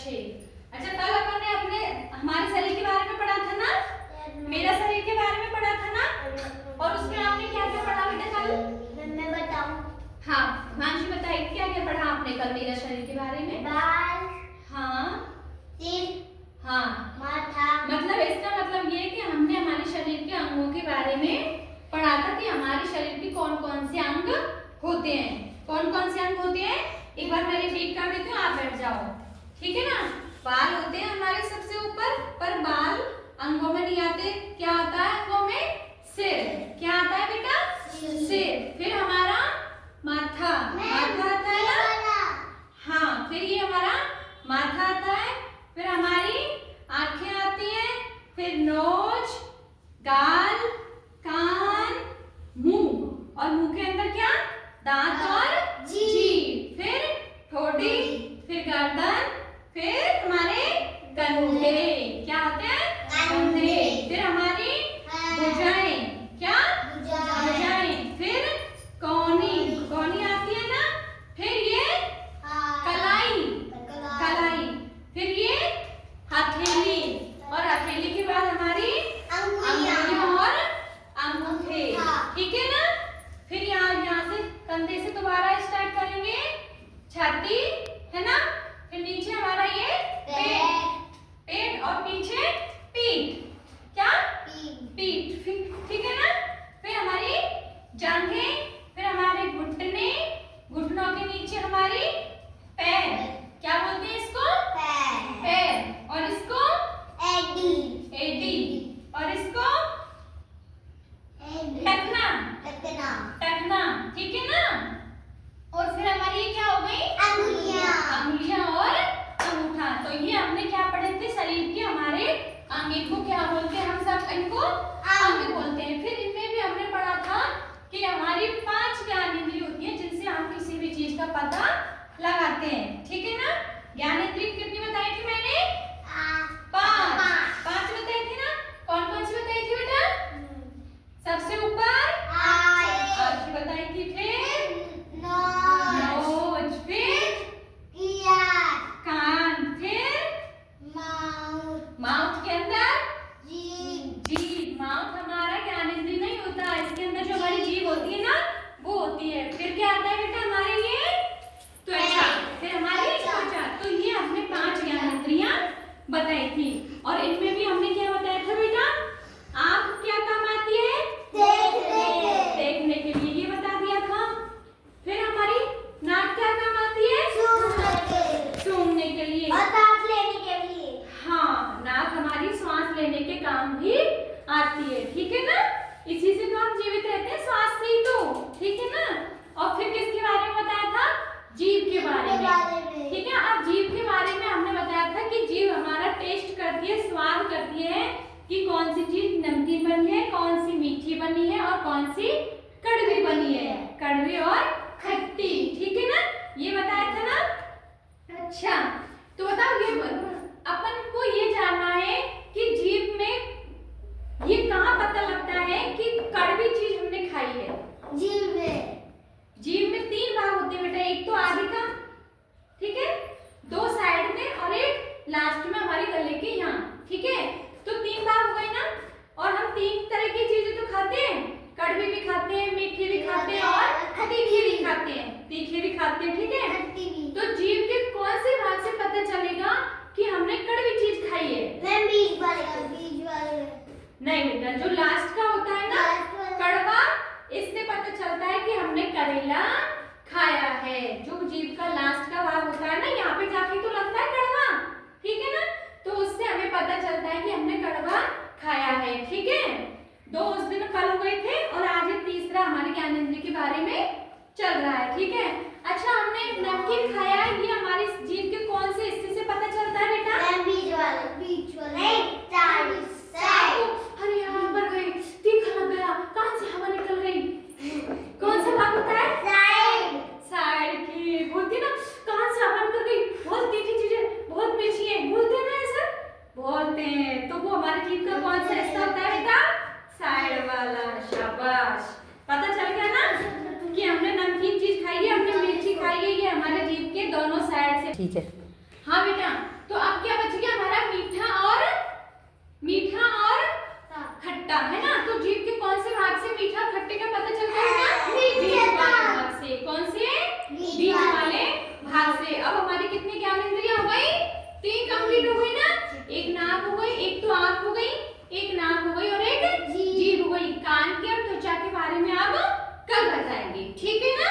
अच्छे। अच्छा, कल अपन ने अपने हमारे शरीर के बारे में पढ़ा था ना, मेरा शरीर के बारे में पढ़ा था ना, और उसमें आपने क्या क्या पढ़ा बेटा कल? मैं बताऊं? हाँ, हिमांशु बताइए क्या क्या पढ़ा आपने कल मेरा शरीर के बारे में? बाल, हाँ, सिर, हाँ, माथा। मतलब इसका मतलब ये कि हमने हमारे शरीर के अंगों के बारे में पढ़ा था कि हमारे शरीर के कौन कौन से अंग होते हैं। कौन कौन से अंग होते हैं एक बार मैं रिपीट कर देती हूँ, आप बैठ जाओ, ठीक है ना। बाल होते हैं हमारे सबसे ऊपर, पर बाल अंगों में नहीं आते। क्या आता है अंगों में? सिर। क्या आता है बेटा? सिर। फिर हमारा माथा, माथा आता है ना, हाँ, फिर ये हमारा माथा आता है। फिर हमारी आंखें आती हैं, फिर नोज, गाल, कान, मुंह, और मुंह के अंदर क्या? दांत और जीभ। फिर ठोड़ी, फिर गर्दन, फिर हमारे कंधे। क्या होते हैं? कंधे। फिर हमारी भुजाएं, क्या? भुजाएं। फिर कौनी, कौनी आती है ना। फिर ये कलाई, कलाई। फिर ये हथेली, और हथेली के बाद हमारी अंगुलियां और अंगूठे, ठीक है ना। फिर यहाँ से कंधे से दोबारा स्टार्ट करेंगे, छाती है ना, फिर नीचे हमारा ये पेट, पेट, और पीछे पीठ। क्या? पीठ, ठीक है ना। फिर हमारी जांघें, फिर हमारे घुटने, घुटनों के नीचे हमारी पैर। क्या बोलते हैं इसको? पैर। और इसको एडी, और इसको टखना, टखना, ठीक है ना। और फिर हमारी ये क्या हो गई? अंगुलियां और अंगूठा। तो ये हमने क्या पढ़े थे? शरीर के हमारे अंग। इनको क्या बोलते हैं? हम सब इनको अंग बोलते हैं। फिर इनमें भी हमने पढ़ा था कि हमारी 5 ज्ञानेंद्रिय होती है जिनसे हम किसी भी चीज का पता लगाते हैं, ठीक है ना। ज्ञानेंद्रिय कितनी बताई थी मैंने? 5 बताई थी ना। कौन कौन सी बताई थी बेटा? सबसे ऊपर आँख बताई थी, फिर नोज, फिर कान, फिर माउथ के अंदर जीभ। माउथ हमारा ज्ञानेंद्रिय नहीं होता, इसके अंदर जो हमारी जीभ होती है ना वो होती है। फिर क्या आता है बेटा? हमारे ये त्वचा, फिर हमारी त्वचा। तो ये हमने 5 ज्ञानेंद्रियां बताई थी। और इनमें भी हमने क्या बताया था बेटा? आँख क्या काम आती है? देखने के लिए, ये बता दिया था। फिर हमारी नाक क्या काम आती है? सूंघने के लिए। हाँ, नाक हमारी सांस लेने के काम भी आती है, ठीक है ना। इसी से तो हम जीवित रहते हैं, श्वास से ही तो, ठीक है ना। और फिर किसके बारे में बताया था? जीभ के बारे में, ठीक है। अब जीभ के बारे में हमने बताया था कि जीभ हमारा टेस्ट करती है, स्वाद करती है कि कौन सी चीज नमकीन बनी है, कौन सी मीठी बनी है, और कौन सी कड़वी बनी है, कड़वी और खट्टी, ठीक है ना। ये बताया था ना। अच्छा, तो बताओ ये अपन को ये जानना है कि जीभ में ये कहाँ पता लगता है कि कड़वी चीज हमने खाई है? जीभ में 3 भाग होते हैं बेटा। एक तो आगे का, ठीक है, 2 साइड में, और एक लास्ट में हमारे गले के यहाँ, ठीक है। तो 3 भाग हो गए ना। और हम 3 तरह की चीजें तो खाते हैं, कड़वी भी खाते हैं, मीठी भी खाते हैं, और तीखी भी खाते हैं, तीखी भी खाते हैं, ठीक है। तो जीभ के कौन से भाग से पता चलेगा कि हमने कड़वी चीज खाई है? नहीं बेटा, जो लास्ट का होता है ना कड़वा, इससे पता चलता है कि हमने करेला खाया है। जो जीभ का लास्ट का भाग होता है ना, यहाँ पे जाके तो लगता है कड़वा, ठीक है ना। तो उससे हमें पता चलता है कि हमने कड़वा खाया है, ठीक है। 2 उस दिन कल हो गए थे, और आज एक तीसरा हमारे ज्ञानेंद्रिय के बारे में चल रहा है, ठीक है। अच्छा, हमने नमकीन खाया है, ये हमारी जीभ के कौन से हिस्से से पता चलता है बेटा? अरे यहाँ पर गई, तीखा लग गया, कहाँ से हवा निकल गई? कौन सा भाग होता है? साइड की बोलती ना, कहाँ से हवा निकल गई, बहुत तीखी चीजें, बहुत मिर्ची है, बोलते हैं ना ऐसा, बोलते हैं। तो वो हमारे जीभ का कौन सा हिस्सा होता है बेटा? साइड वाला। शाबाश, पता चल गया ना कि हमने नमकीन चीज खाई है, हमने मिर्ची खाई है, ये हमारे जीभ के दोनों साइड से, ठीक है। हाँ बेटा। तो ठीक है ना।